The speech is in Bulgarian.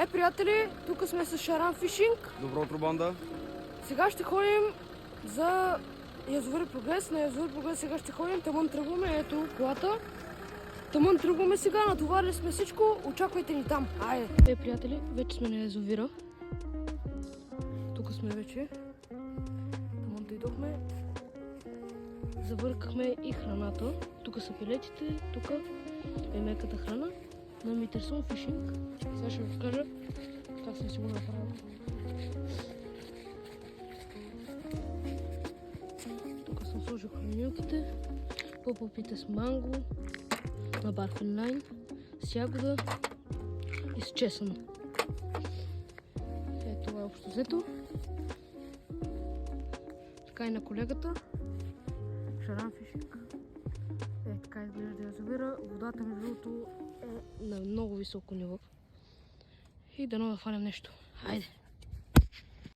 Приятели, тук сме с Шаран Фишинг. Добро утро, банда. Сега ще ходим за язовир Прогрес. На язовир Прогрес сега ще ходим. Тъмън тръгваме, ето колата. Тъмън тръгваме сега, натоварили сме всичко. Очаквайте ни там. Айде! Приятели, вече сме на язовира. Тук сме вече. Тъмън дойдохме. Завъркахме и храната. Тук са пилетите, тук е меката храна на Митерсон Фишинг. Сега ще ви покажа как съм си го направил. Тук съм сложил хранилките, попопите с манго, на барфен лайн, с ягода и с чесън. Това е общо взето. Така и на колегата. Шаран Фишинг. Така изглежда язовира. Водата между другото е на много високо ниво. И дано да хванем нещо. Хайде!